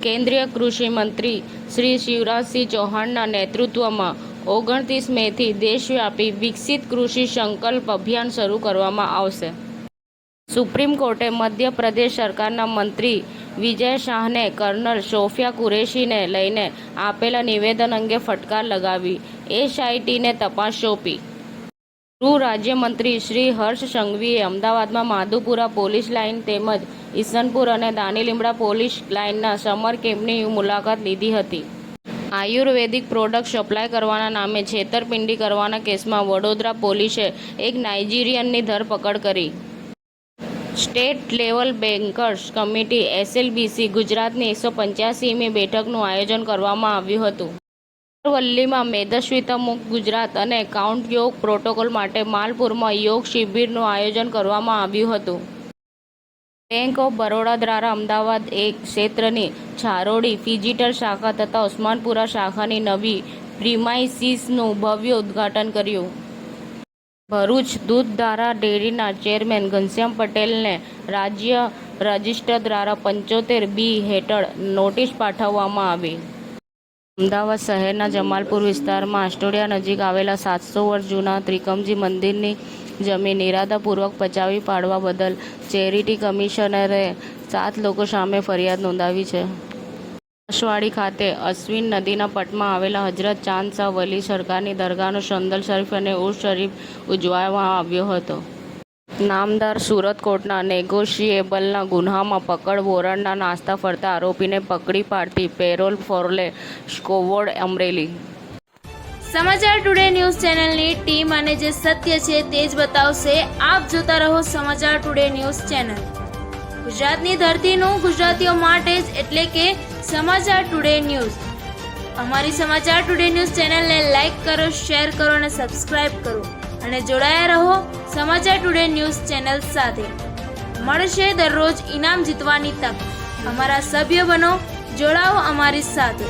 કેન્દ્રીય કૃષિ મંત્રી શ્રી શિવરાજસિંહ ચૌહાણના નેતૃત્વમાં 29 મેથી દેશવ્યાપી વિકસિત કૃષિ સંકલ્પ અભિયાન શરૂ કરવામાં આવશે. સુપ્રીમ કોર્ટે મધ્ય પ્રદેશ સરકારના મંત્રી વિજય શાહને કર્નલ સોફિયા કુરેશીને લઈને આપેલા નિવેદન અંગે ફટકાર લગાવી એસઆઈટીને તપાસ સોંપી. ગૃહ રાજ્યમંત્રી શ્રી હર્ષ સંઘવીએ અમદાવાદમાં માધુપુરા પોલીસ લાઇન તેમજ ઈસનપુર અને દાણીલીમડા પોલીસ લાઇનના સમર કેમ્પની મુલાકાત લીધી હતી. આયુર્વેદિક પ્રોડક્ટ સપ્લાય કરવાના નામે છેતરપિંડી કરવાના કેસમાં વડોદરા પોલીસે એક નાઇજીરિયનની ધરપકડ કરી. સ્ટેટ લેવલ બેન્કર્સ કમિટી એસએલબીસી ગુજરાતની 185મી બેઠકનું આયોજન કરવામાં આવ્યું હતું. અરવલ્લીમાં મેદસ્વીતા મુક્ત ગુજરાત અને કાઉન્ટ યોગ પ્રોટોકોલ માટે માલપુરમાં યોગ શિબિરનું આયોજન કરવામાં આવ્યું હતું. બેંક ઓફ બરોડા દ્વારા અમદાવાદ એક ક્ષેત્રની છારોડી ફિજિટલ શાખા તથા ઉસ્માનપુરા શાખાની નવી પ્રિમાઇસીસનું ભવ્ય ઉદ્ઘાટન કર્યું. ભરૂચ દૂધધારા ડેરીના ચેરમેન ઘનશ્યામ પટેલને રાજ્ય રજિસ્ટર દ્વારા 75(b) હેઠળ નોટિસ પાઠવવામાં આવી. અમદાવાદ શહેરના જમાલપુર વિસ્તારમાં આસ્ટોડિયા નજીક આવેલા 700 વર્ષ જૂના ત્રિકમજી મંદિરની જમીન ઇરાદાપૂર્વક પચાવી પાડવા બદલ ચેરિટી કમિશનરે 7 લોકો સામે ફરિયાદ નોંધાવી છે. આસવાડી ખાતે અશ્વિન નદીના પટમાં આવેલા હજરત ચાંદ શાહ વલી સરકારની દરગાહનો સંદલ શરીફ અને ઉર્સ શરીફ ઉજવવામાં આવ્યો હતો. નામદાર સુરત કોર્ટના નેગોશિયેબલના ગુન્હામાં પકડ વોરંટના નાસ્તા ફરતા આરોપીને પકડી પાડતી પેરોલ ફોર્લે સ્કોવોડ અમરેલી. સમાચાર ટુડે ન્યૂઝ ચેનલની ટીમ અને જે સત્ય છે તે જ બતાવશે. આપ જોતા રહો સમાચાર ટુડે ન્યૂઝ ચેનલ. ગુજરાતની ધરતીનું ગુજરાતીઓ માટે જ એટલે કે સમાચાર ટુડે ન્યૂઝ. અમારી સમાચાર ટુડે ન્યૂઝ ચેનલને લાઈક કરો, શેર કરો અને સબસ્ક્રાઇબ કરો અને જોડાયા રહો સમાચાર ટુડે ન્યૂઝ ચેનલ સાથે. મળશે દરરોજ ઇનામ જીતવાની તક. અમારા સભ્ય બનો, જોડાઓ અમારી સાથે.